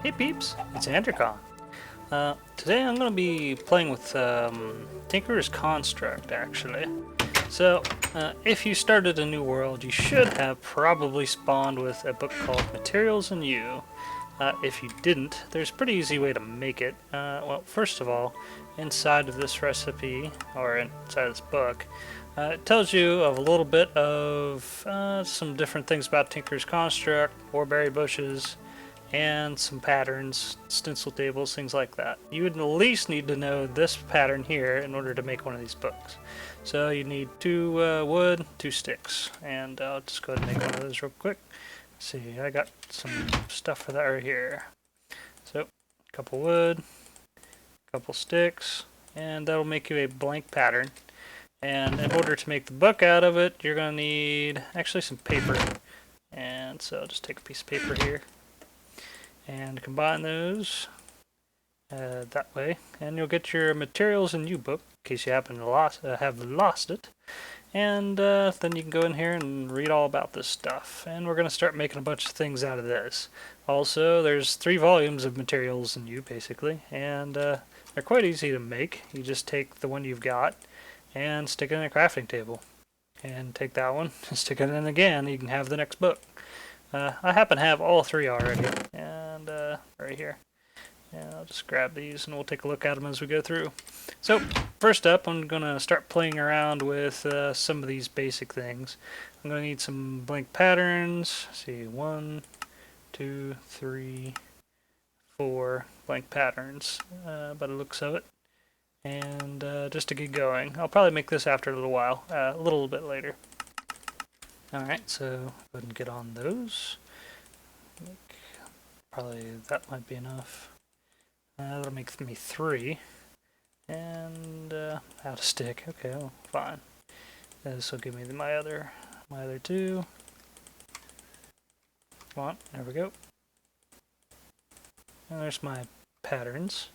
Hey peeps, it's Andercon. Today I'm going to be playing with Tinker's Construct, actually. So, if you started a new world, you should have probably spawned with a book called Materials and You. If you didn't, there's a pretty easy way to make it. Well, first of all, inside of this recipe, or inside of this book, it tells you of a little bit of some different things about Tinker's Construct, warberry bushes, and some patterns, stencil tables, things like that. You would at least need to know this pattern here in order to make one of these books. So you need 2 wood, 2 sticks, and I'll just go ahead and make one of those real quick. Let's see, I got some stuff for that right here. So, a couple wood, a couple sticks, and that'll make you a blank pattern. And in order to make the book out of it, you're going to need actually some paper. And so I'll just take a piece of paper here and combine those that way, and you'll get your Materials and You book in case you happen to have lost it. And then you can go in here and read all about this stuff. And we're going to start making a bunch of things out of this. Also, there's 3 volumes of Materials and You, basically, and they're quite easy to make. You just take the one you've got and stick it in a crafting table. And take that one and stick it in again, you can have the next book. I happen to have all 3 already, and right here. And I'll just grab these and we'll take a look at them as we go through. So, first up, I'm going to start playing around with some of these basic things. I'm going to need some blank patterns. Let's see, 1, 2, 3, 4 blank patterns by the looks of it. And just to get going, I'll probably make this after a little while, a little bit later. Alright, so go ahead and get on those. Probably that might be enough. That'll make me 3. And out of stick. Okay, well, fine. This will give me my other 2. Come on, there we go. And there's my patterns.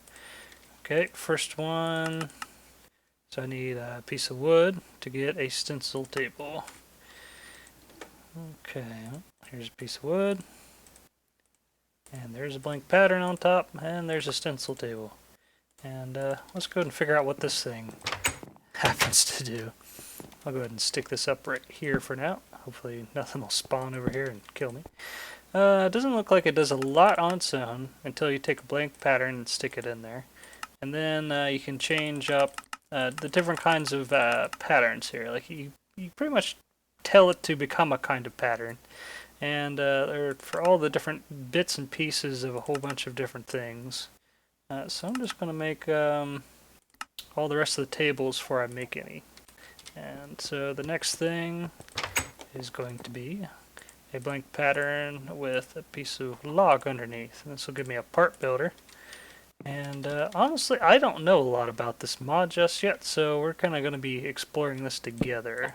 Okay, first one. So I need a piece of wood to get a stencil table. Okay, here's a piece of wood. And there's a blank pattern on top, and there's a stencil table. And let's go ahead and figure out what this thing happens to do. I'll go ahead and stick this up right here for now. Hopefully nothing will spawn over here and kill me. It doesn't look like it does a lot on its own until you take a blank pattern and stick it in there. And then you can change up the different kinds of patterns here. Like you pretty much tell it to become a kind of pattern. And they're for all the different bits and pieces of a whole bunch of different things. So I'm just going to make all the rest of the tables before I make any. And so the next thing is going to be a blank pattern with a piece of log underneath. And this will give me a part builder. And honestly, I don't know a lot about this mod just yet, so we're kind of going to be exploring this together.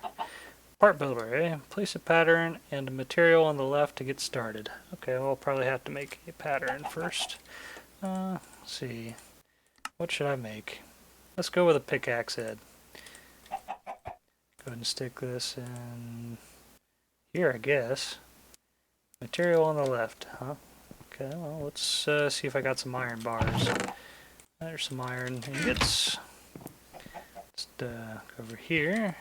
Part builder, eh? Place a pattern and a material on the left to get started. Okay, well, I'll probably have to make a pattern first. Let's see. What should I make? Let's go with a pickaxe head. Go ahead and stick this in here, I guess. Material on the left, huh? Okay, well, let's see if I got some iron bars. There's some iron ingots. Let's go over here.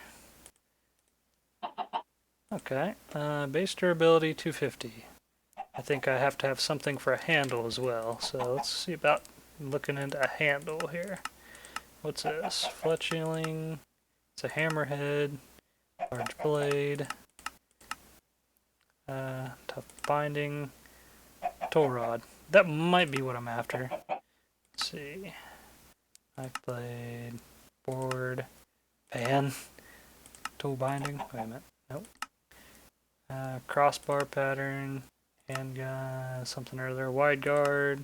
Okay, base durability 250. I think I have to have something for a handle as well, so let's see about looking into a handle here. What's this? Fletching. It's a hammerhead, large blade, tough binding, tool rod. That might be what I'm after. Let's see. Knife blade, board, pan, tool binding. Wait a minute. Nope. Crossbar pattern, handgun, something or other, wide guard,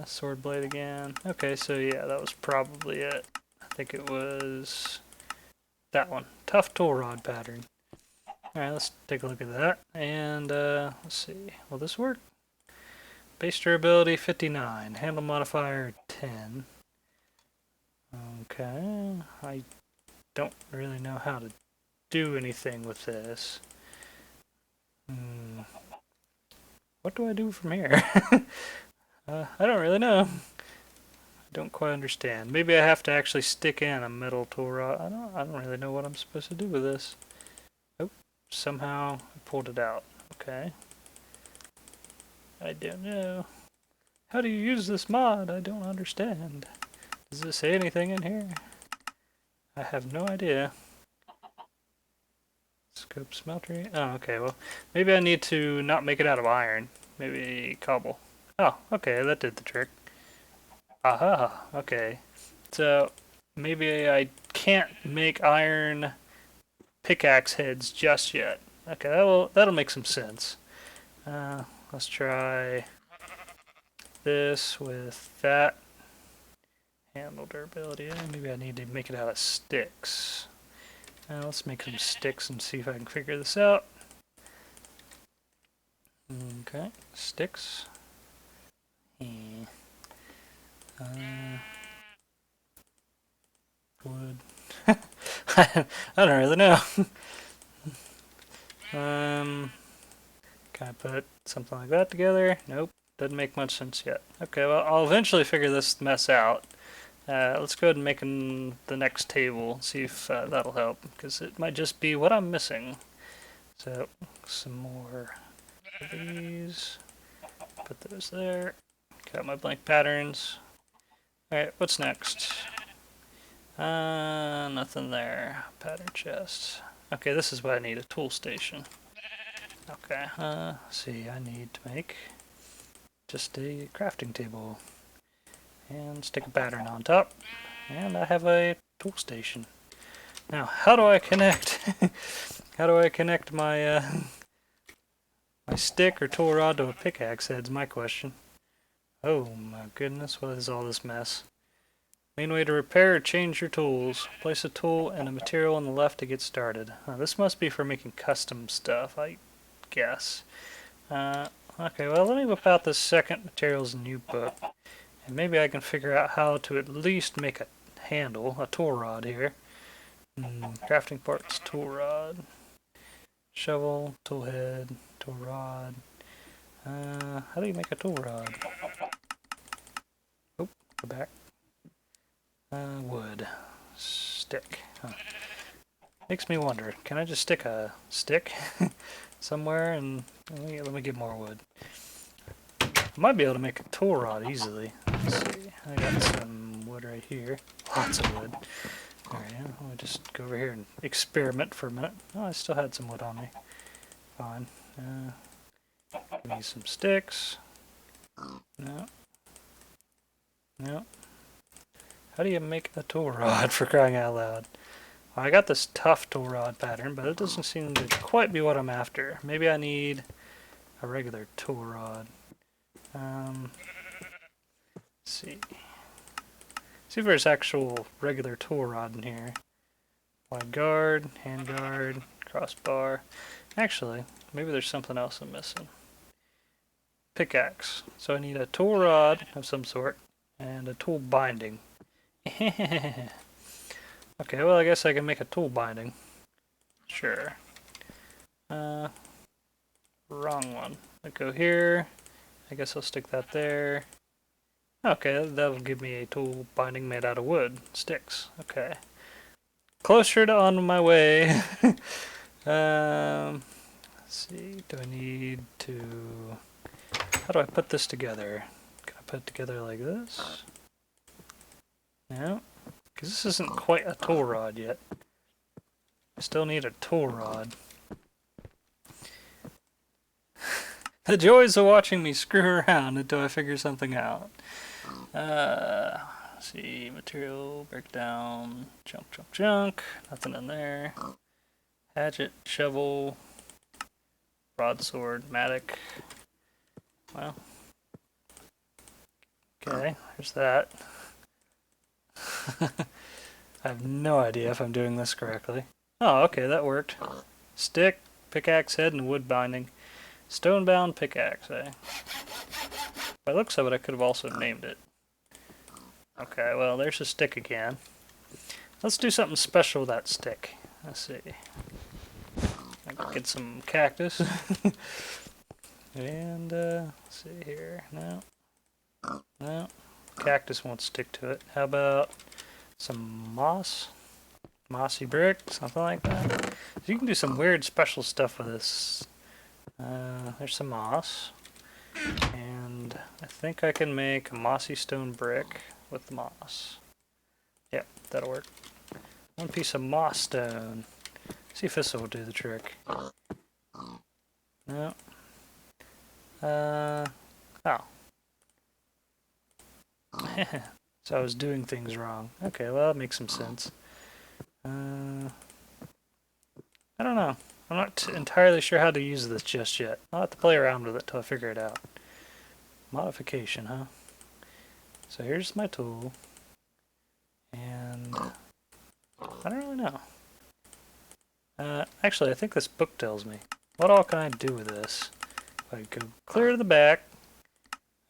sword blade again. Okay, so yeah, that was probably it. I think it was that one. Tough tool rod pattern. Alright, let's take a look at that. And let's see, will this work? Base durability 59, handle modifier 10. Okay, I don't really know how to do anything with this. what do I do from here? I don't really know. I don't quite understand. Maybe I have to actually stick in a metal tool rod. I don't really know what I'm supposed to do with this. Oh, somehow I pulled it out. Okay. I don't know. How do you use this mod? I don't understand. Does it say anything in here? I have no idea. Scope smeltery. Oh, okay. Well, maybe I need to not make it out of iron. Maybe cobble. Oh, okay. That did the trick. Aha. Okay. So maybe I can't make iron pickaxe heads just yet. Okay, that'll make some sense. Let's try this with that. Handle durability. Maybe I need to make it out of sticks. Let's make some sticks and see if I can figure this out. Okay, sticks. Wood. I don't really know. Can I put something like that together? Nope, doesn't make much sense yet. Okay, well, I'll eventually figure this mess out. Let's go ahead and make the next table, see if that'll help, because it might just be what I'm missing. So, some more of these. Put those there. Got my blank patterns. Alright, what's next? Nothing there. Pattern chest. Okay, this is what I need, a tool station. Okay, see, I need to make just a crafting table. And stick a pattern on top. And I have a tool station. Now, how do I connect? How do I connect my my stick or tool rod to a pickaxe head's my question. Oh my goodness, what is all this mess? Main way to repair or change your tools. Place a tool and a material on the left to get started. This must be for making custom stuff, I guess. Okay, well, let me whip out this second materials new book. And maybe I can figure out how to at least make a handle, a tool rod here. Crafting parts, tool rod. Shovel, tool head, tool rod. How do you make a tool rod? Oh, go back. Wood. Stick. Huh. Makes me wonder, can I just stick a stick somewhere and let me get more wood. I might be able to make a tool rod easily. Let's see. I got some wood right here. Lots of wood. Alright, I'll just go over here and experiment for a minute. Oh, I still had some wood on me. Fine. Give me some sticks. No. No. How do you make a tool rod, for crying out loud? Well, I got this tough tool rod pattern, but it doesn't seem to quite be what I'm after. Maybe I need a regular tool rod. Let's see. See if there's actual regular tool rod in here. Wide guard, hand guard, crossbar. Actually, maybe there's something else I'm missing. Pickaxe. So I need a tool rod of some sort and a tool binding. Okay, well, I guess I can make a tool binding. Sure. Wrong one. I go here. I guess I'll stick that there. Okay, that'll give me a tool binding made out of wood. Sticks. Okay. Closer to on my way. Let's see. Do I need to... How do I put this together? Can I put it together like this? No. Because this isn't quite a tool rod yet. I still need a tool rod. The joys of watching me screw around until I figure something out. Let's see, material, breakdown, chunk. Nothing in there. Hatchet, shovel, broadsword, mattock. Well. Okay, there's that. I have no idea if I'm doing this correctly. Oh, okay, that worked. Stick, pickaxe head, and wood binding. Stone-bound pickaxe, eh? By the looks of it, I could have also named it. Okay, well, there's a stick again. Let's do something special with that stick. Let's see. I can get some cactus. And, let's see here. No. No. Cactus won't stick to it. How about some moss? Mossy brick? Something like that. So you can do some weird special stuff with this. There's some moss. And I think I can make a mossy stone brick with moss. Yep, that'll work. One piece of moss stone. See if this will do the trick. No. Oh. So I was doing things wrong. Okay, well, that makes some sense. I don't know. I'm not entirely sure how to use this just yet. I'll have to play around with it till I figure it out. Modification, huh? So here's my tool. And I don't really know. Actually, I think this book tells me. What all can I do with this? If I go clear to the back,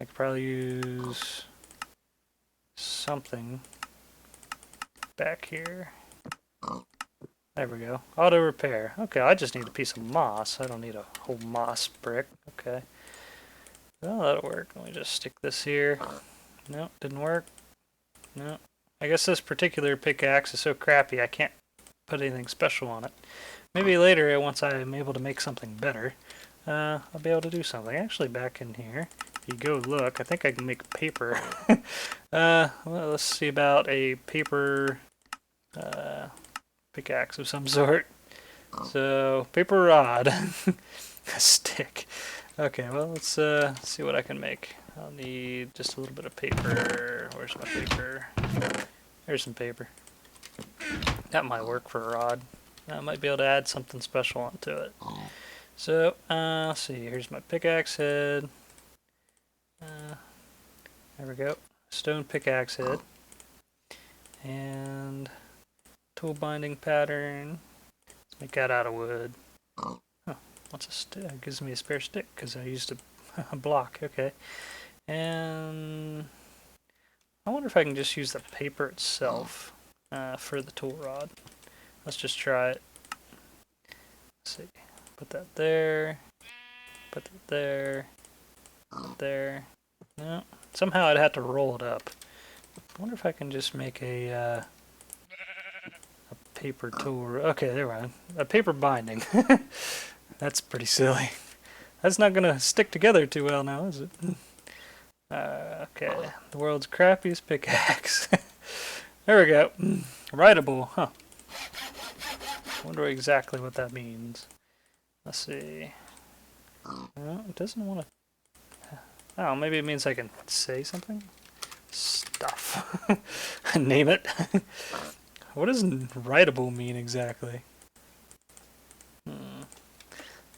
I could probably use something back here. There we go. Auto repair. Okay, I just need a piece of moss. I don't need a whole moss brick. Okay. Well, that'll work. Let me just stick this here. No, didn't work. No. I guess this particular pickaxe is so crappy I can't put anything special on it. Maybe later, once I'm able to make something better, I'll be able to do something. Actually, back in here, if you go look, I think I can make paper. Well, let's see about a paper pickaxe of some sort. So, paper rod. A stick. Okay, well, let's see what I can make. I'll need just a little bit of paper. Where's my paper? There's some paper. That might work for a rod. I might be able to add something special onto it. So, let's see. Here's my pickaxe head. There we go. Stone pickaxe head. And tool binding pattern. Let's make that out of wood. Huh. What's a stick? It gives me a spare stick because I used a block. Okay. And I wonder if I can just use the paper itself for the tool rod. Let's just try it. Let's see. Put that there. Put that there. Put it there. No. Somehow I'd have to roll it up. I wonder if I can just make a paper tool. Okay, there we go. A paper binding. That's pretty silly. That's not gonna stick together too well now, is it? Okay, the world's crappiest pickaxe. There we go. Writable, huh? Wonder exactly what that means. Let's see. No, it doesn't want to. Oh, maybe it means I can say something? Stuff. Name it. What does writable mean exactly?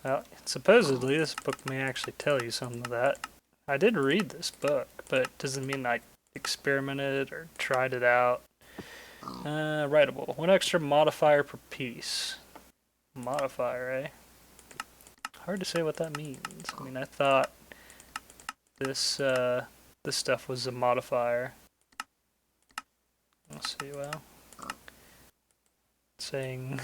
Well, supposedly this book may actually tell you some of that. I did read this book, but it doesn't mean I experimented or tried it out. Writable. One extra modifier per piece. Modifier, eh? Hard to say what that means. I mean, I thought this this stuff was a modifier. Let's see, well. Saying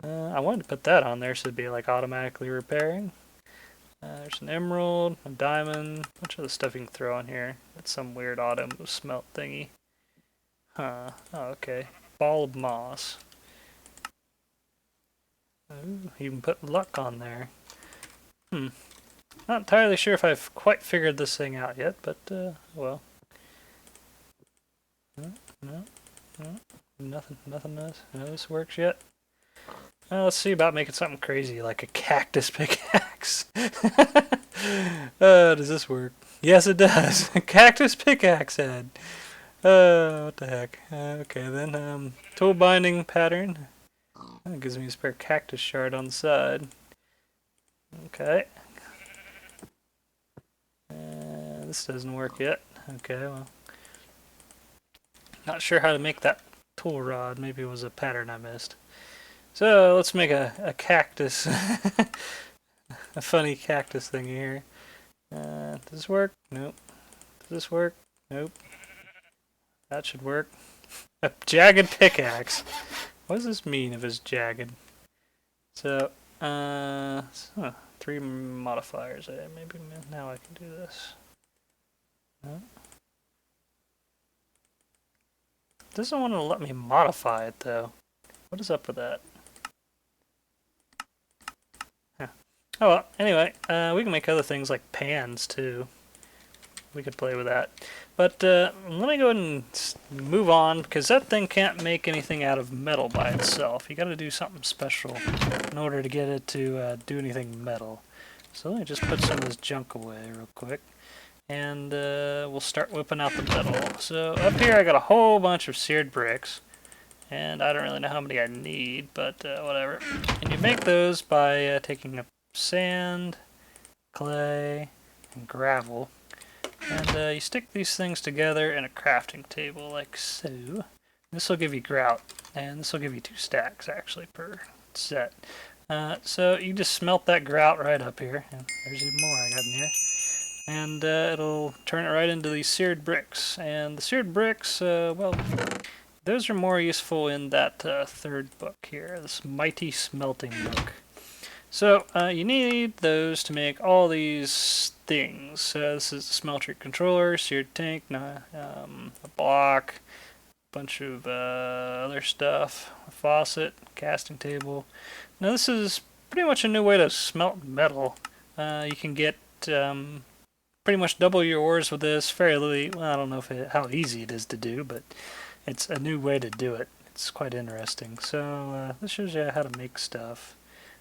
I wanted to put that on there so it'd be like automatically repairing. There's an emerald, a diamond, a bunch of the stuff you can throw on here. It's some weird auto smelt thingy. Huh. Oh, okay. Ball of moss. Ooh, you can put luck on there. Not entirely sure if I've quite figured this thing out yet, but, well. No. Nothing does. No, this works yet. Let's see about making something crazy, like a cactus pickaxe. Does this work? Yes, it does. A cactus pickaxe head. What the heck? Okay, then, tool binding pattern. That gives me a spare cactus shard on the side. Okay. This doesn't work yet. Okay, well. Not sure how to make that tool rod. Maybe it was a pattern I missed. So let's make a cactus. A funny cactus thing here. Does this work? Nope. Does this work? Nope. That should work. A jagged pickaxe. What does this mean if it's jagged? So, 3 modifiers. Maybe now I can do this. No. Doesn't want to let me modify it though. What is up with that? Huh. Oh well, anyway, we can make other things like pans too. We could play with that. But let me go ahead and move on, because that thing can't make anything out of metal by itself. You got to do something special in order to get it to do anything metal. So let me just put some of this junk away real quick. And we'll start whipping out the metal. So up here I got a whole bunch of seared bricks. And I don't really know how many I need, but whatever. And you make those by taking up sand, clay, and gravel. And you stick these things together in a crafting table like so. This will give you grout. And this will give you 2 stacks actually per set. So you just smelt that grout right up here. And there's even more I got in here. And it'll turn it right into these seared bricks. And the seared bricks, well, those are more useful in that 3rd book here, this Mighty Smelting book. So you need those to make all these things. This is a smeltery controller, seared tank, a block, a bunch of other stuff, a faucet, casting table. Now this is pretty much a new way to smelt metal. You can get pretty much double your ores with this fairly, well, I don't know how easy it is to do, but it's a new way to do it. It's quite interesting. So this shows you how to make stuff.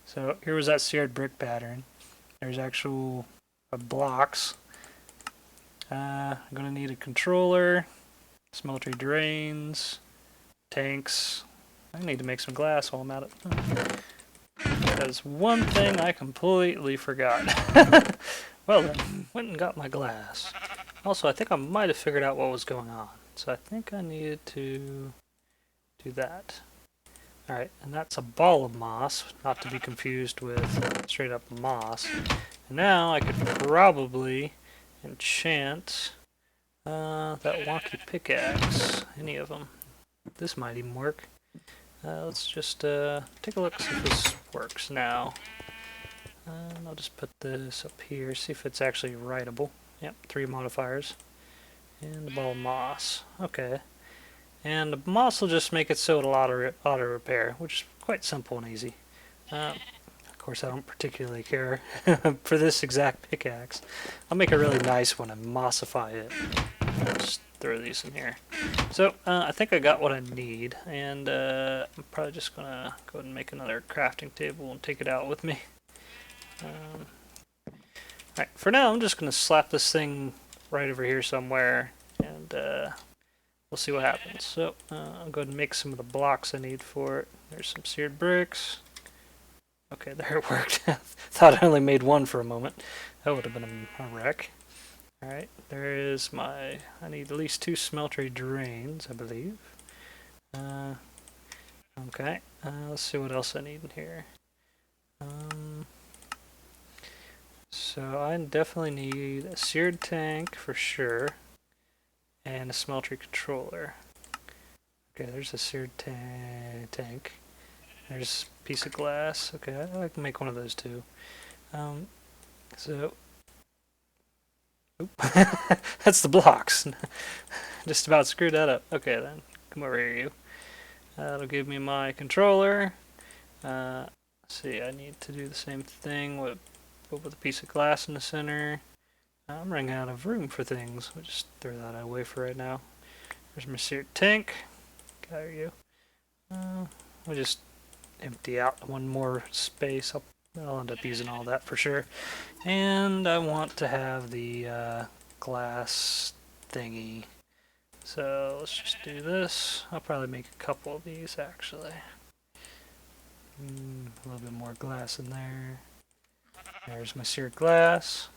So here was that seared brick pattern. There's actual blocks. I'm going to need a controller, smeltery drains, tanks. I need to make some glass while I'm at it. There's one thing I completely forgot. Well then, went and got my glass. Also, I think I might have figured out what was going on. So I think I needed to do that. Alright, and that's a ball of moss, not to be confused with straight up moss. And now I could probably enchant that wonky pickaxe, any of them. This might even work. Let's just take a look, see if this works now. I'll just put this up here, see if it's actually writable. Yep, 3 modifiers. And the ball of moss. Okay. And the moss will just make it so it'll auto repair, which is quite simple and easy. Of course, I don't particularly care for this exact pickaxe. I'll make a really nice one and mossify it. I'll just throw these in here. So, I think I got what I need, and I'm probably just going to go ahead and make another crafting table and take it out with me. Alright, for now I'm just going to slap this thing right over here somewhere, and we'll see what happens. So, I'll go ahead and make some of the blocks I need for it. There's some seared bricks. Okay, there it worked. Thought I only made one for a moment. That would have been a wreck. Alright, there is my... I need at least 2 smeltery drains, I believe. Okay, let's see what else I need in here. So I definitely need a seared tank for sure, and a smeltery controller. Okay, there's a seared tank. There's a piece of glass. Okay, I can make one of those too. So, oop. That's the blocks. Just about screwed that up. Okay then, come over here you. That'll give me my controller. Let's see, I need to do the same thing with a piece of glass in the center. I'm running out of room for things. We'll just throw that away for right now. There's my seared tank. There you go. We'll just empty out one more space. I'll end up using all that for sure. And I want to have the glass thingy. So let's just do this. I'll probably make a couple of these actually. A little bit more glass in there. There's my seared glass.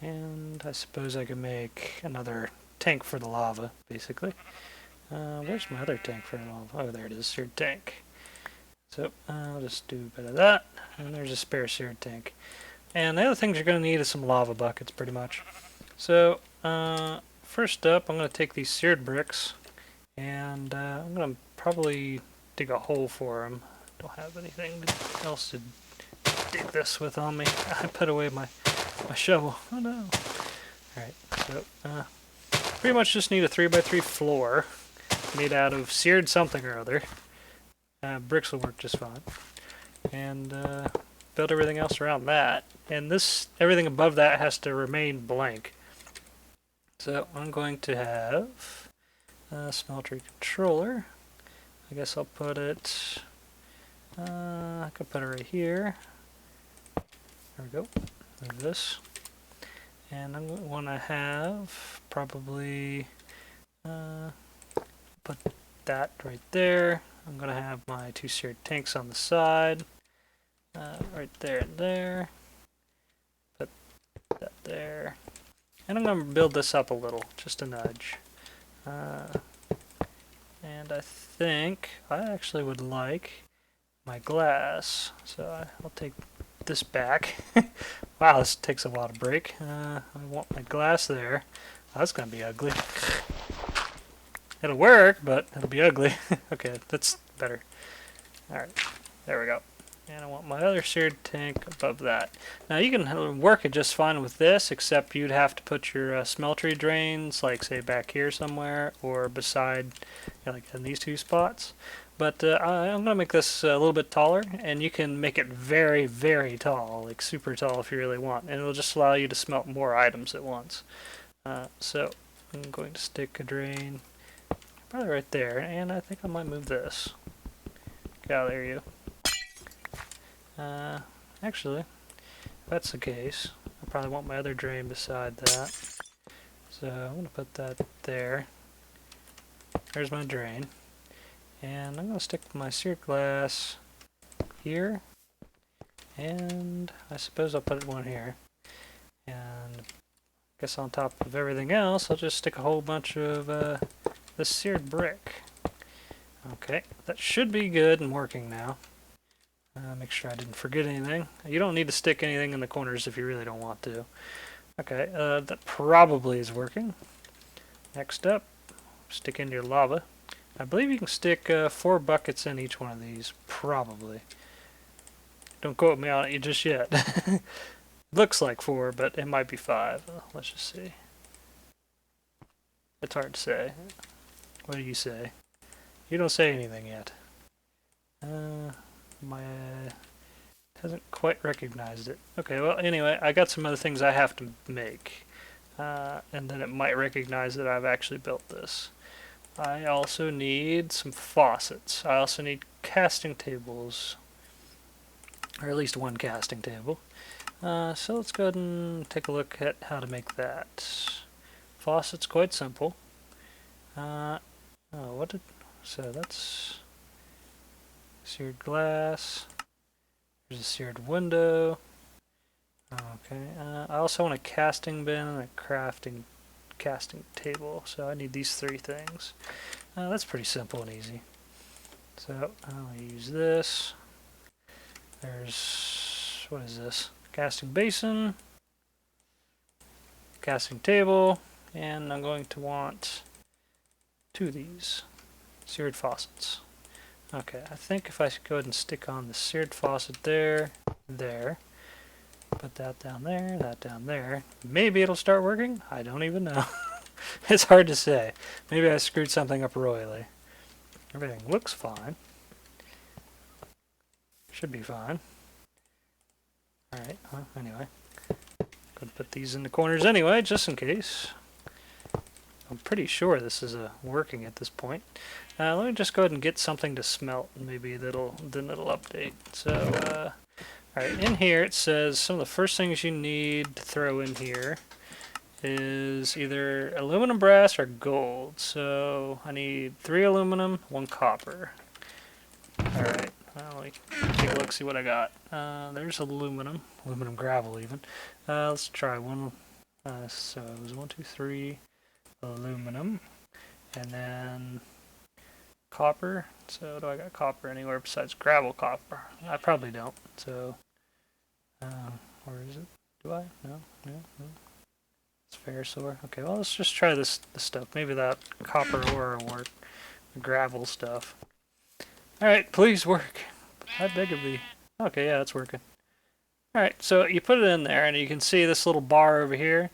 And I suppose I can make another tank for the lava, basically. Where's my other tank for the lava? Oh, there it is, seared tank. So I'll just do a bit of that. And there's a spare seared tank. And the other things you're going to need is some lava buckets, pretty much. So, first up, I'm going to take these seared bricks. And I'm going to probably dig a hole for them. Don't have anything else to dig this with on me. I put away my shovel. Oh no. Alright, so pretty much just need a 3x3 floor made out of seared something or other. Bricks will work just fine. And build everything else around that. And everything above that has to remain blank. So I'm going to have a smeltery controller. I guess I'll put it, I could put it right here. There we go. Move this. And I'm going to want to have probably, put that right there. I'm going to have my 2 seared tanks on the side. Right there and there. Put that there. And I'm going to build this up a little, just a nudge. And I think I actually would like my glass. So I'll take this back. Wow, this takes a while to break. I want my glass there. Oh, that's going to be ugly. It'll work, but it'll be ugly. Okay, that's better. Alright, there we go. And I want my other seared tank above that. Now you can work it just fine with this, except you'd have to put your smeltery drains, like say back here somewhere, or beside, like in these 2 spots. But I'm going to make this a little bit taller, and you can make it very, very tall, like super tall if you really want. And it'll just allow you to smelt more items at once. So I'm going to stick a drain probably right there, and I think I might move this. Yeah, there you go. Actually, if that's the case, I probably want my other drain beside that. So I'm going to put that there. There's my drain. And I'm going to stick my seared glass here. And I suppose I'll put one here. And I guess on top of everything else, I'll just stick a whole bunch of this seared brick. Okay, that should be good and working now. Make sure I didn't forget anything. You don't need to stick anything in the corners if you really don't want to. Okay, that probably is working. Next up, stick in your lava. I believe you can stick 4 buckets in each one of these, probably. Don't quote me on it just yet. Looks like 4, but it might be 5. Let's just see. It's hard to say. What do you say? You don't say anything yet. My hasn't quite recognized it. Okay, well anyway, I got some other things I have to make. And then it might recognize that I've actually built this. I also need some faucets. I also need casting tables. Or at least 1 casting table. So let's go ahead and take a look at how to make that. Faucet's quite simple. So that's seared glass. There's a seared window. Okay. I also want a casting bin and a casting table. So I need these 3 things. That's pretty simple and easy. So I'll use this. There's, what is this? Casting basin, casting table, and I'm going to want 2 of these seared faucets. Okay, I think if I go ahead and stick on the seared faucet there, put that down there, maybe it'll start working? I don't even know. It's hard to say. Maybe I screwed something up royally. Everything looks fine. Should be fine. Alright, well, anyway. Gonna put these in the corners anyway, just in case. I'm pretty sure this is working at this point. Let me just go ahead and get something to smelt, and maybe then it'll update. So, alright, in here it says some of the first things you need to throw in here is either aluminum, brass, or gold. So I need 3 aluminum, 1 copper. Alright, well, let me take a look, see what I got. There's aluminum gravel even. Let's try one. So it was 1, 2, 3 aluminum, and then copper. So do I got copper anywhere besides gravel copper? I probably don't. So, or is it? Do I? No. It's ferrosaur. Okay, well let's just try this stuff. Maybe that copper ore will work. The gravel stuff. All right, please work. How big of the? Okay, yeah, it's working. Alright, so you put it in there, and you can see this little bar over here,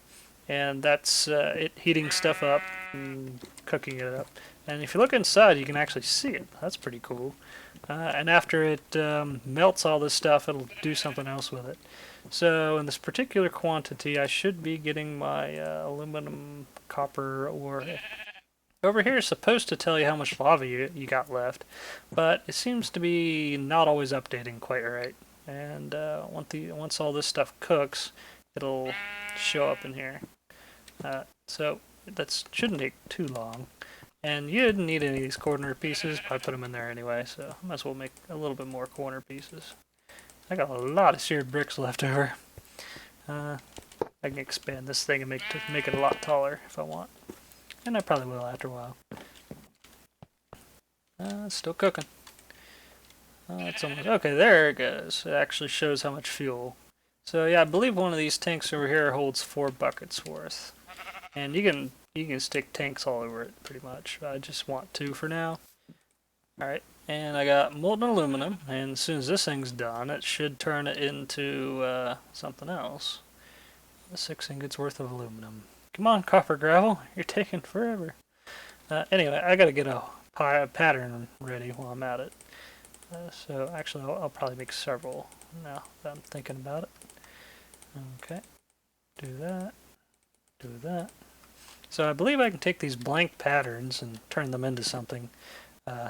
and that's it heating stuff up and cooking it up. And if you look inside, you can actually see it. That's pretty cool. And after it melts all this stuff, it'll do something else with it. So in this particular quantity, I should be getting my aluminum copper ore. Over here is supposed to tell you how much lava you got left, but it seems to be not always updating quite right. And once all this stuff cooks, it'll show up in here. So that shouldn't take too long. And you didn't need any of these corner pieces, but I put them in there anyway, so I might as well make a little bit more corner pieces. I got a lot of seared bricks left over. I can expand this thing and make it a lot taller if I want. And I probably will after a while. It's still cooking. It's almost okay. There it goes. It actually shows how much fuel. So yeah, I believe one of these tanks over here holds 4 buckets worth, and you can stick tanks all over it pretty much. I just want 2 for now. All right, and I got molten aluminum, and as soon as this thing's done, it should turn it into something else. 6 ingots worth of aluminum. Come on, copper gravel, you're taking forever. Anyway, I gotta get a pattern ready while I'm at it. So actually, I'll probably make several now that I'm thinking about it. Okay, do that, do that. So I believe I can take these blank patterns and turn them into something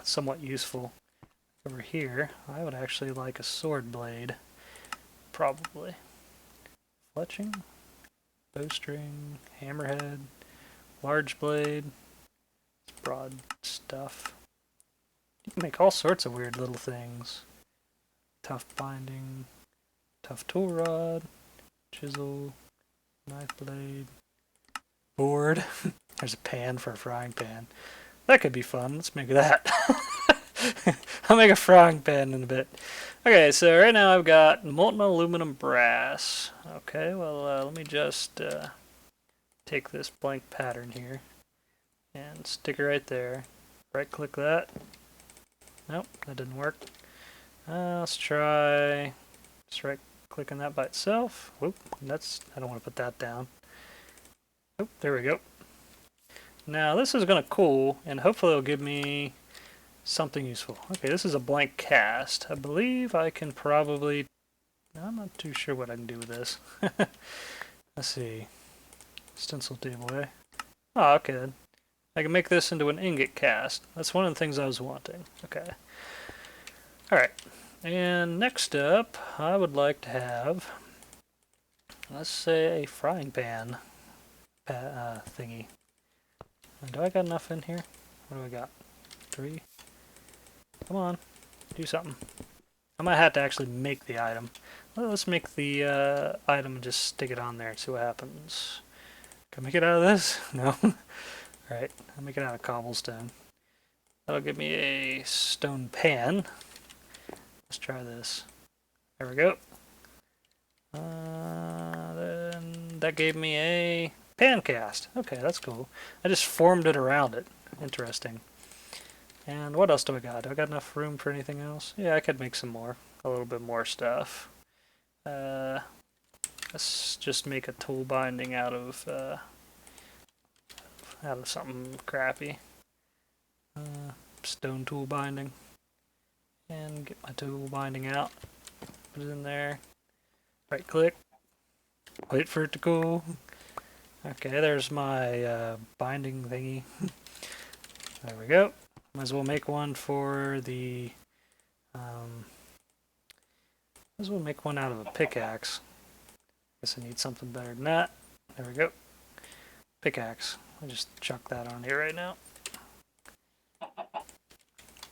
somewhat useful. Over here, I would actually like a sword blade, probably. Fletching, bowstring, hammerhead, large blade, broad stuff. You can make all sorts of weird little things. Tough binding, tough tool rod, chisel, knife blade, board. There's a pan for a frying pan. That could be fun. Let's make that. I'll make a frying pan in a bit. Okay, so right now I've got molten aluminum brass. Okay, well, let me just take this blank pattern here and stick it right there. Right click that. Nope, that didn't work. Let's try just right clicking that by itself. Whoop, I don't want to put that down. Oh, there we go. Now this is going to cool, and hopefully it'll give me something useful. Okay, this is a blank cast. I believe I can probably... I'm not too sure what I can do with this. Let's see. Stencil table, eh? Oh, okay then. I can make this into an ingot cast. That's one of the things I was wanting. Okay. Alright. And next up, I would like to have, let's say, a frying pan thingy. Do I got enough in here? What do I got? 3? Come on. Do something. I might have to actually make the item. Well, let's make the item and just stick it on there and see what happens. Can I make it out of this? No? Alright, I'll make it out of cobblestone. That'll give me a stone pan. Let's try this. There we go. Then that gave me a pan cast. Okay, that's cool. I just formed it around it. Interesting. And what else do I got? Do I got enough room for anything else? Yeah, I could make some more. A little bit more stuff. Let's just make a tool binding out of something crappy. Stone tool binding. And get my tool binding out. Put it in there. Right click. Wait for it to cool. Okay, there's my binding thingy. There we go. Might as well make one for the... might as well make one out of a pickaxe. Guess I need something better than that. There we go. Pickaxe. I'll just chuck that on here right now.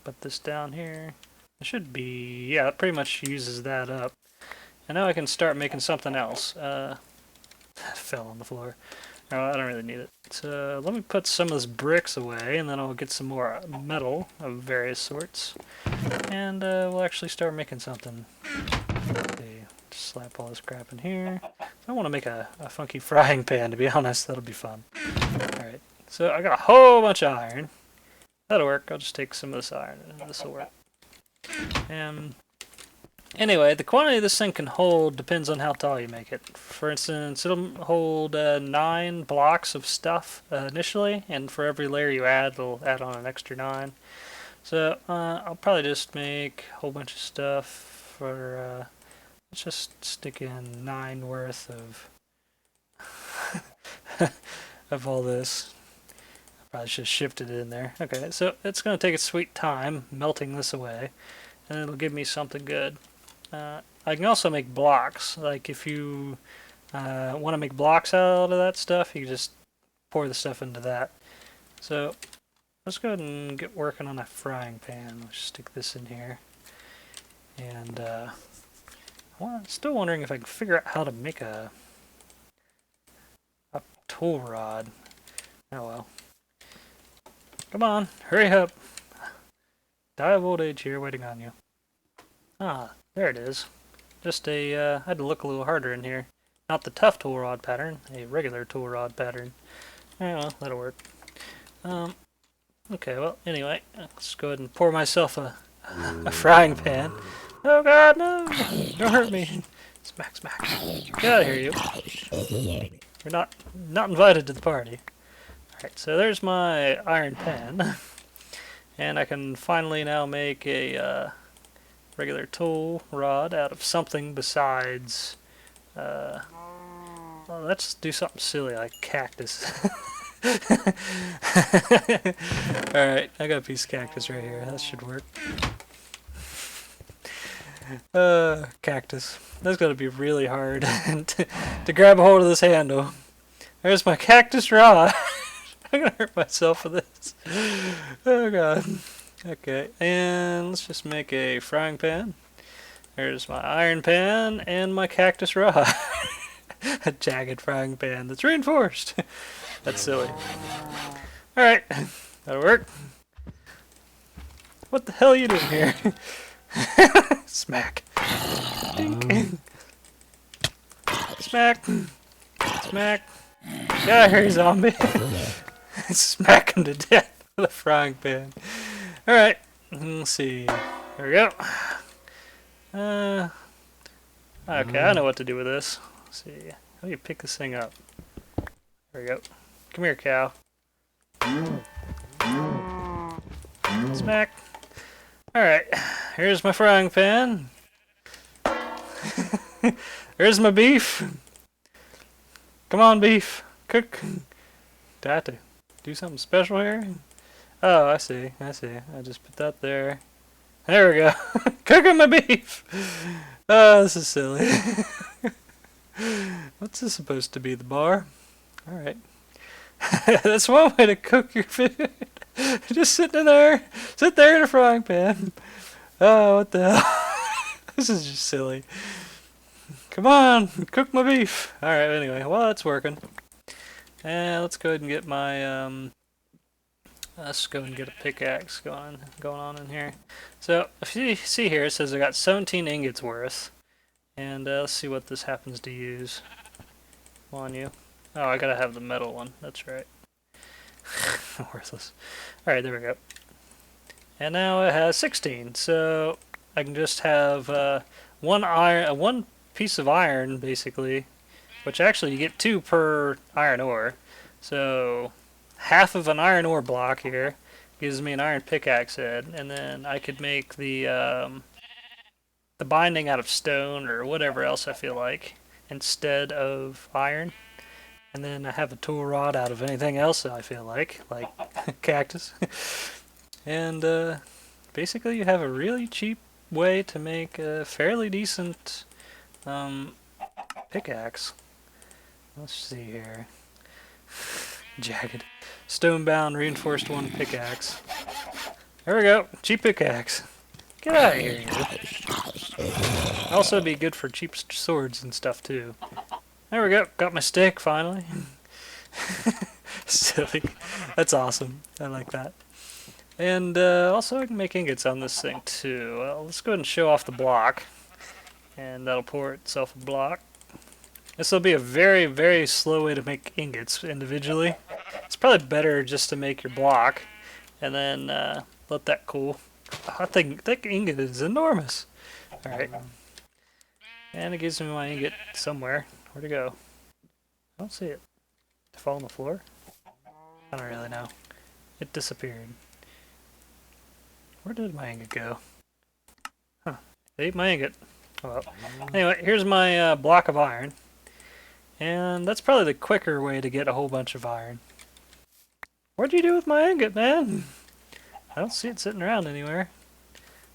Put this down here. It should be... yeah, it pretty much uses that up. And now I can start making something else. That fell on the floor. Oh, I don't really need it. So let me put some of this bricks away, and then I'll get some more metal of various sorts. And we'll actually start making something. Okay, just slap all this crap in here. I want to make a funky frying pan, to be honest. That'll be fun. Alright, so I got a whole bunch of iron. That'll work. I'll just take some of this iron, and this will work. And Anyway, the quantity this thing can hold depends on how tall you make it. For instance, it'll hold 9 blocks of stuff initially, and for every layer you add, it'll add on an extra 9. So I'll probably just make a whole bunch of stuff for, let's just stick in 9 worth of of all this. I probably should have shifted it in there. Okay, so it's going to take a sweet time melting this away, and it'll give me something good. I can also make blocks. Like if you want to make blocks out of that stuff, you just pour the stuff into that. So let's go ahead and get working on that frying pan. Let's stick this in here. And I'm still wondering if I can figure out how to make a tool rod. Oh well. Come on, hurry up. Die of old age here waiting on you. Ah, there it is. Just I had to look a little harder in here. Not the tough tool rod pattern, a regular tool rod pattern. Oh, well, that'll work. Okay, well, anyway, let's go ahead and pour myself a frying pan. Oh god, no! Don't hurt me. Smack, smack. Get out of here, you. You're not invited to the party. Alright, so there's my iron pan. And I can finally now make a regular tool rod out of something besides well, let's do something silly like cactus. Alright, I got a piece of cactus right here. That should work. Cactus. That's gonna be really hard to grab a hold of this handle. There's my cactus rod. I'm gonna hurt myself with this. Oh god. Okay, and let's just make a frying pan. There's my iron pan and my cactus rod. A jagged frying pan that's reinforced. That's silly. Alright, that'll work. What the hell are you doing here? Smack. Dink. Smack. Smack. Get out of here, zombie. Smack him to death with a frying pan. Alright, let's see. There we go. Okay, I know what to do with this. Let's see. How do you pick this thing up? There we go. Come here, cow. Smack. Alright, here's my frying pan. There's my beef. Come on, beef. Cook. Do I have to do something special here? Oh, I see. I just put that there. There we go. Cooking my beef. Oh, this is silly. What's this supposed to be, the bar? Alright. That's one way to cook your food. Just sitting in there. Sit there in a frying pan. Oh, what the hell? This is just silly. Come on, cook my beef. Alright, anyway, well, it's working. And let's go ahead and get my, let's go and get a pickaxe going on in here. So, if you see here, it says I got 17 ingots worth. And let's see what this happens to use. Come on, you. Oh, I gotta have the metal one. That's right. Worthless. Alright, there we go. And now it has 16. So, I can just have one piece of iron, basically. Which actually you get 2 per iron ore. So, half of an iron ore block here gives me an iron pickaxe head, and then I could make the binding out of stone or whatever else I feel like instead of iron. And then I have a tool rod out of anything else that I feel like cactus. And basically you have a really cheap way to make a fairly decent pickaxe. Let's see here. Jagged. Stone-bound, reinforced 1 pickaxe. There we go. Cheap pickaxe. Get out of here. Also be good for cheap swords and stuff too. There we go. Got my stick finally. Silly. That's awesome. I like that. And also I can make ingots on this thing too. Well, let's go ahead and show off the block. And that'll pour itself a block. This will be a very, very slow way to make ingots individually. It's probably better just to make your block and then let that cool. I think that ingot is enormous. Alright, And it gives me my ingot somewhere. Where'd it go? I don't see it. Did it fall on the floor? I don't really know. It disappeared. Where did my ingot go? Huh. It ate my ingot. Oh well. Anyway, here's my block of iron. And that's probably the quicker way to get a whole bunch of iron. What'd you do with my ingot, man? I don't see it sitting around anywhere.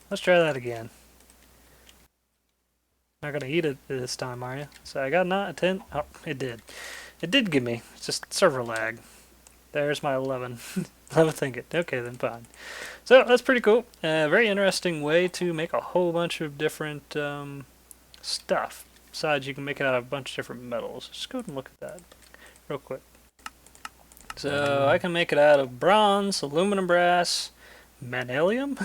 Let's try that again. Not gonna eat it this time, are you? So I got not a 10. Oh, it did. It did give me. It's just server lag. There's my 11. 11th ingot. Okay, then fine. So that's pretty cool. Very interesting way to make a whole bunch of different stuff. Besides, you can make it out of a bunch of different metals. Just go ahead and look at that real quick. So I can make it out of bronze, aluminum brass, manelium,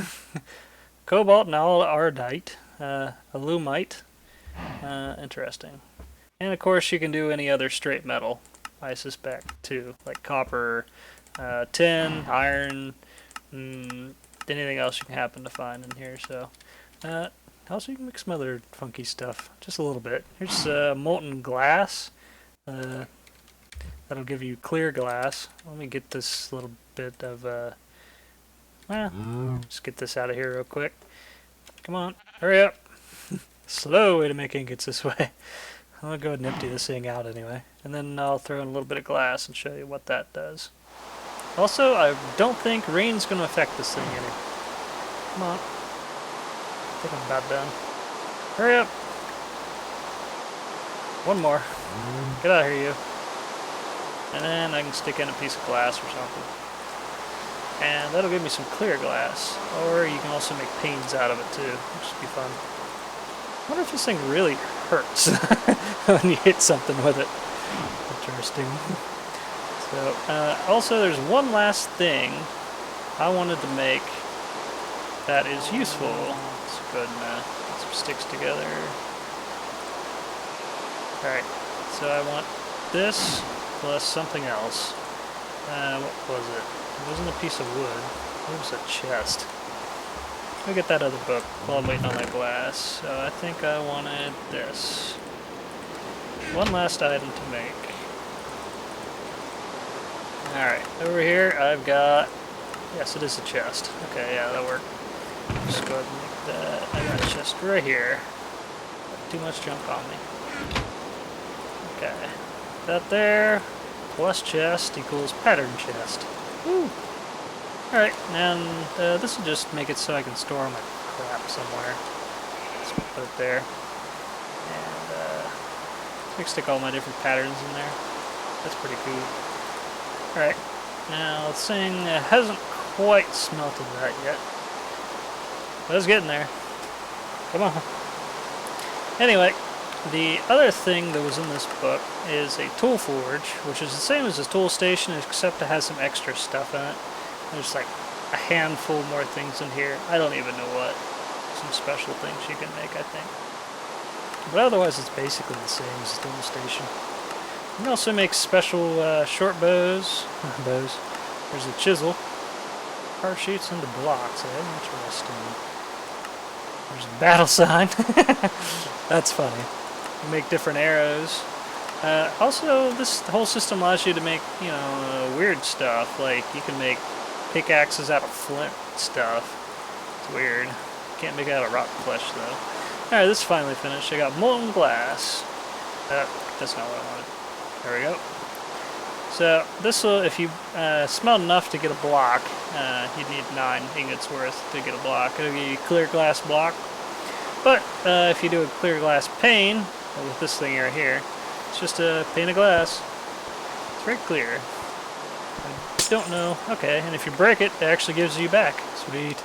cobalt, and ardite, alumite. Interesting. And of course you can do any other straight metal, I suspect, too. Like copper, tin, iron, anything else you can happen to find in here. So, also you can mix some other funky stuff, just a little bit. Here's molten glass. That'll give you clear glass. Let me get this little bit of, just get this out of here real quick. Come on, hurry up. Slow way to make ingots this way. I'm gonna go ahead and empty this thing out anyway. And then I'll throw in a little bit of glass and show you what that does. Also, I don't think rain's gonna affect this thing any. Come on. I think I'm about done. Hurry up. One more. Get out of here, you. And then I can stick in a piece of glass or something. And that'll give me some clear glass. Or you can also make panes out of it too, which would be fun. I wonder if this thing really hurts when you hit something with it. Interesting. So, also there's one last thing I wanted to make that is useful. Let's go ahead and get some sticks together. Alright, so I want this plus something else. What was it? It wasn't a piece of wood. It was a chest. Let me get that other book while I'm waiting on that glass. So I think I wanted this. One last item to make. Alright, over here I've got... Yes, it is a chest. Okay, yeah, that'll work. Just go ahead and make that. I got a chest right here. Too much junk on me. Okay. That there, plus chest equals pattern chest. Woo! Alright, and this will just make it so I can store my crap somewhere. Let's put it there. And I can stick all my different patterns in there. That's pretty cool. Alright, now the thing hasn't quite smelted that yet. But it's getting there. Come on. Anyway, the other thing that was in this book is a tool forge, which is the same as a tool station, except it has some extra stuff in it. There's like a handful more things in here. I don't even know what. Some special things you can make, I think. But otherwise it's basically the same as a tool station. You can also make special short bows. There's a chisel. Powersuits into blocks, eh? Interesting. There's a battle sign. That's funny. You make different arrows. Also, this whole system allows you to make, you know, weird stuff. Like, you can make pickaxes out of flint stuff. It's weird. Can't make it out of rock flesh, though. Alright, this is finally finished. I got molten glass. That's not what I wanted. There we go. So, this will, if you smelt enough to get a block, you'd need 9 ingots worth to get a block. It'll give you a clear glass block. But, if you do a clear glass pane, with this thing right here, it's just a pane of glass. It's very clear. I don't know. Okay, and if you break it, it actually gives you back. Sweet.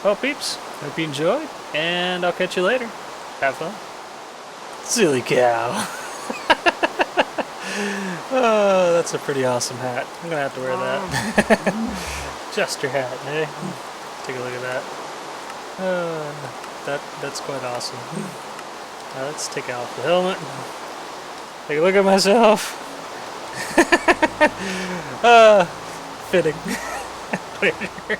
Well, peeps, hope you enjoyed, and I'll catch you later. Have fun. Silly cow. Oh, that's a pretty awesome hat. I'm gonna have to wear that. Just your hat, eh? Take a look at that. That's quite awesome. Now let's take off the helmet. Take a look at myself. Fitting. Later.